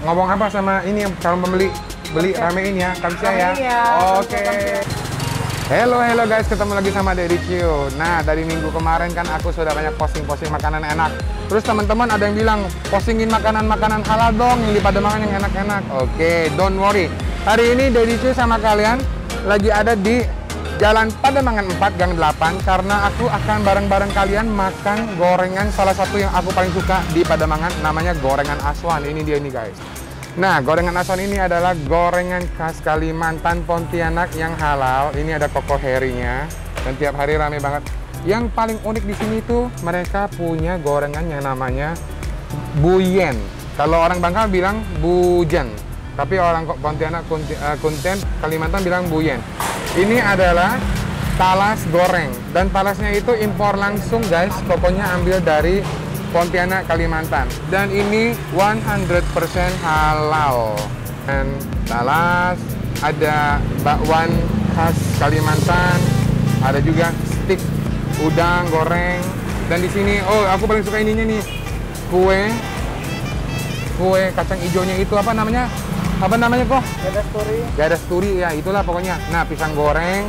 ngomong apa sama ini calon pembeli? Beli ramein ya, kamsia ya. Oke. Hello guys, ketemu lagi sama Daddy Cio. Nah, dari minggu kemarin kan aku sudah banyak posting makanan enak. Terus teman-teman ada yang bilang, postingin makanan-makanan halal dong, yang di Pademangan yang enak-enak. Oke, don't worry. Hari ini Daddy Cio sama kalian lagi ada di Jalan Pademangan 4 Gang 8 karena aku akan bareng-bareng kalian makan gorengan salah satu yang aku paling suka di Pademangan, namanya gorengan Aswan. Ini dia nih guys. Nah, gorengan Aswan ini adalah gorengan khas Kalimantan Pontianak yang halal. Ini ada Koko Herinya dan tiap hari rame banget. Yang paling unik di sini tuh mereka punya gorengan yang namanya buyen. Kalau orang Bangka bilang bujen, tapi orang Pontianak Kunten Kalimantan bilang buyen. Ini adalah talas goreng dan talasnya itu impor langsung guys. Pokoknya ambil dari Pontianak, Kalimantan. Dan ini 100% halal. Dan talas, ada bakwan khas Kalimantan, ada juga stik udang goreng. Dan di sini, oh aku paling suka ininya nih, kue kacang hijaunya itu apa namanya? Apa namanya kok? Gadas turi ya, itulah pokoknya. Nah, pisang goreng,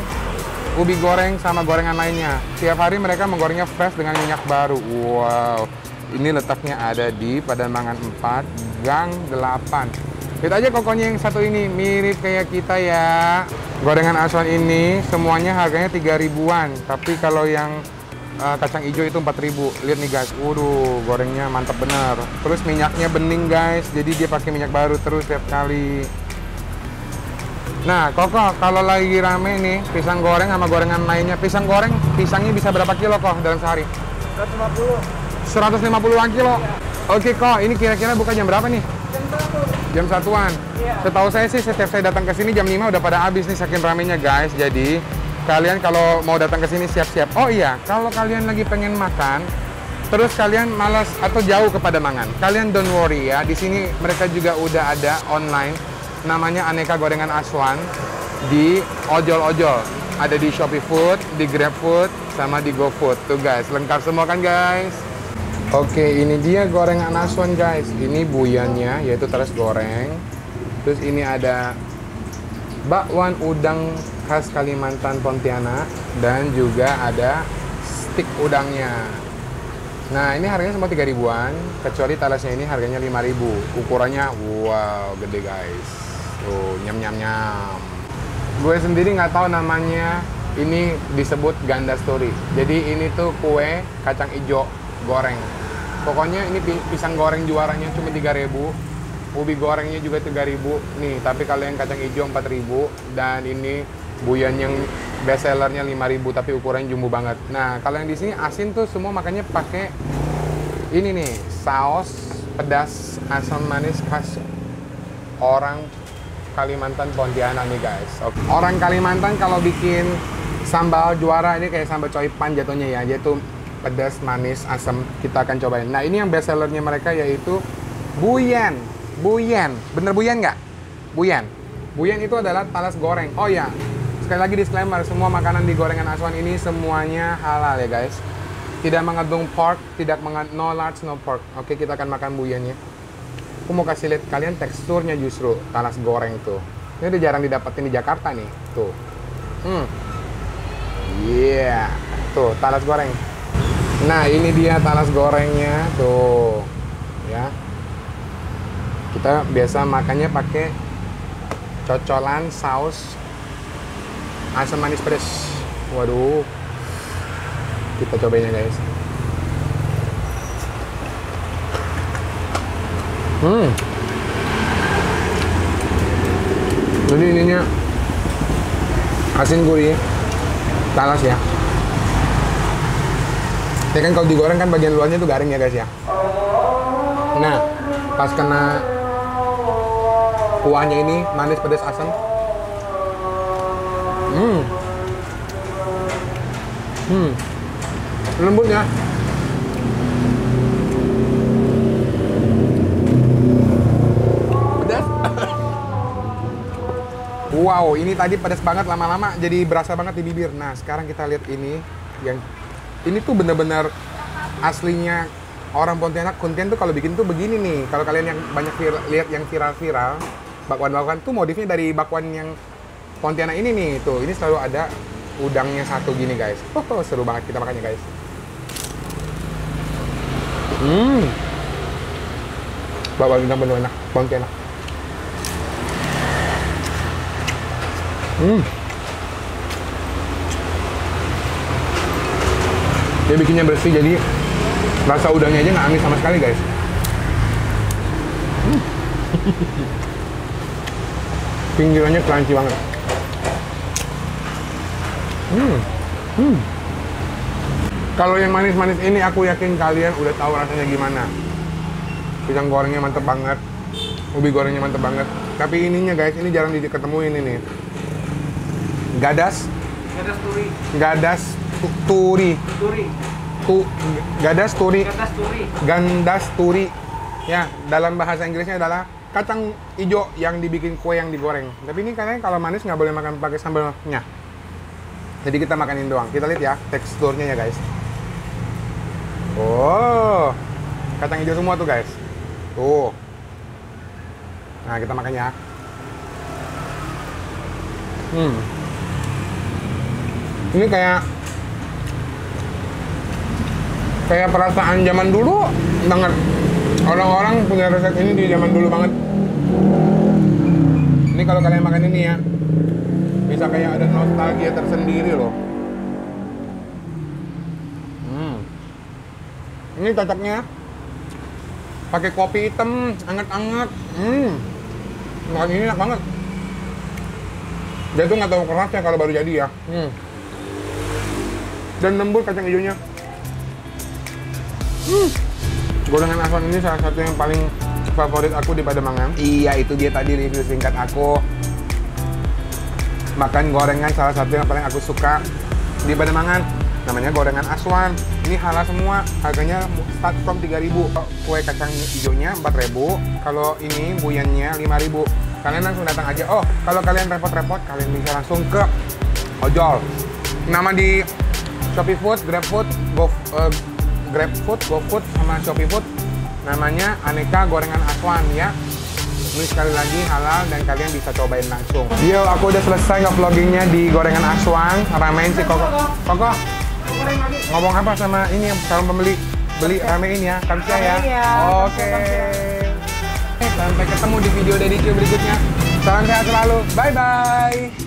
ubi goreng sama gorengan lainnya. Tiap hari mereka menggorengnya fresh dengan minyak baru. Wow. Ini letaknya ada di Pademangan 4 Gang 8. Lihat aja kokonya yang satu ini, mirip kayak kita ya. Gorengan Aswan ini semuanya harganya 3.000-an. Tapi kalau yang kacang hijau itu 4.000. Lihat nih guys, waduh, gorengnya mantap bener. Terus minyaknya bening guys, jadi dia pakai minyak baru terus tiap kali. Nah, Koko, kalau lagi rame nih, pisang goreng sama gorengan lainnya. Pisang goreng, pisangnya bisa berapa kilo kok dalam sehari? 150-an kilo. Oke kok, ini kira-kira buka jam berapa nih? Jam 1-an. Setahu saya sih setiap saya datang ke sini jam 5 udah pada habis nih saking ramenya guys. Jadi kalian kalau mau datang ke sini siap-siap. Oh iya, kalau kalian lagi pengen makan, terus kalian malas atau jauh ke Pademangan, kalian don't worry ya. Di sini mereka juga udah ada online, namanya Aneka Gorengan Aswan di ojol-ojol. Ada di Shopee Food, di Grab Food, sama di GoFood. Tuh guys, lengkap semua kan guys? Oke, ini dia gorengan Aswan guys. Ini buyannya, yaitu talas goreng. Terus ini ada bakwan udang khas Kalimantan Pontianak. Dan juga ada stik udangnya. Nah, ini harganya semua 3.000-an. Kecuali talasnya ini harganya 5.000. Ukurannya, wow, gede guys. Tuh, nyam-nyam-nyam. Gue sendiri nggak tahu namanya. Ini disebut ganda story. Jadi ini tuh kue kacang hijau goreng. Pokoknya ini pisang goreng juaranya cuma 3.000. Ubi gorengnya juga 3.000. Nih, tapi kalau yang kacang hijau 4.000. Dan ini buyan yang best sellernya 5.000 tapi ukurannya jumbo banget. Nah, kalau yang di sini asin tuh semua makanya pakai ini nih, saus pedas asam manis khas orang Kalimantan Pontianak nih guys. Oke. Orang Kalimantan kalau bikin sambal juara ini kayak sambal coipan jatuhnya ya, yaitu pedas, manis, asam. Kita akan cobain. Nah, ini yang best sellernya mereka yaitu buyen. Buyen, bener buyen nggak? Buyen. Buyen itu adalah talas goreng. Oh ya, sekali lagi disclaimer, semua makanan di gorengan Aswan ini semuanya halal ya guys. Tidak mengandung pork, no lard, no pork. Oke, kita akan makan buyennya. Aku mau kasih lihat kalian teksturnya justru talas goreng tuh. Ini udah jarang didapetin di Jakarta nih, tuh. Iya, tuh talas goreng. Nah, ini dia talas gorengnya, tuh. Ya. Kita biasa makannya pakai cocolan saus asam manis pedas. Waduh. Kita cobain ya guys. Jadi ininya asin gurih, talas ya. Ini kan kalau digoreng kan bagian luarnya tuh garing ya guys ya. Nah, pas kena kuahnya ini manis pedas asam. Lembut ya. Pedas. Wow, ini tadi pedas banget, lama-lama jadi berasa banget di bibir. Nah, sekarang kita lihat ini yang ini tuh bener-bener aslinya orang Pontianak Kuntien tuh kalau bikin tuh begini nih. Kalau kalian yang banyak lihat yang viral-viral, bakwan-bakwan tuh modifnya dari bakwan yang Pontianak ini nih. Tuh, ini selalu ada udangnya satu gini guys. Oh, seru banget kita makannya guys. Bakwan udang bener enak, Pontianak. Dia bikinnya bersih, jadi rasa udangnya aja nggak amis sama sekali guys. Pinggirannya crunchy banget. Kalau yang manis-manis ini aku yakin kalian udah tahu rasanya gimana. Pisang gorengnya mantep banget, ubi gorengnya mantep banget. Tapi ininya guys, ini jarang diketemuin ini. Gadas turi. Gadas turi. Gandas turi. Ya, dalam bahasa Inggrisnya adalah kacang hijau yang dibikin kue yang digoreng. Tapi ini kayaknya kalau manis nggak boleh makan pakai sambalnya. Jadi kita makanin doang. Kita lihat ya teksturnya ya guys. Oh, kacang hijau semua tuh guys. Tuh. Nah, kita makan ya. Ini kayak perasaan zaman dulu banget. Orang-orang punya resep ini di zaman dulu banget. Ini kalau kalian makan ini ya, bisa kayak ada nostalgia tersendiri loh. Ini cocoknya pakai kopi hitam, anget-anget. Makan ini enak banget. Dia tuh nggak tahu kerasnya kalau baru jadi ya. Dan lembut kacang hijaunya. Gorengan Aswan ini salah satu yang paling favorit aku di Pademangan. Iya, itu dia tadi review singkat aku. Makan gorengan salah satu yang paling aku suka di Pademangan. Namanya gorengan Aswan. Ini halal semua. Harganya start from 3.000. Kue kacang hijaunya 4.000. Kalau ini buyannya 5.000. Kalian langsung datang aja. Oh, kalau kalian repot-repot, kalian bisa langsung ke ojol. Nama di Shopee Food, GrabFood, GrabFood, GoFood, sama Shopee Food. Namanya Aneka Gorengan Aswan ya. Ini sekali lagi halal dan kalian bisa cobain langsung. Yo, aku udah selesai nge-vloggingnya di Gorengan Aswan. Ramein si Koko. Koko, ngomong apa sama ini yang calon pembeli? Beli ramein ya, kamsia ya. Oke. Sampai ketemu di video Deddy Q berikutnya. Salam sehat selalu. Bye-bye.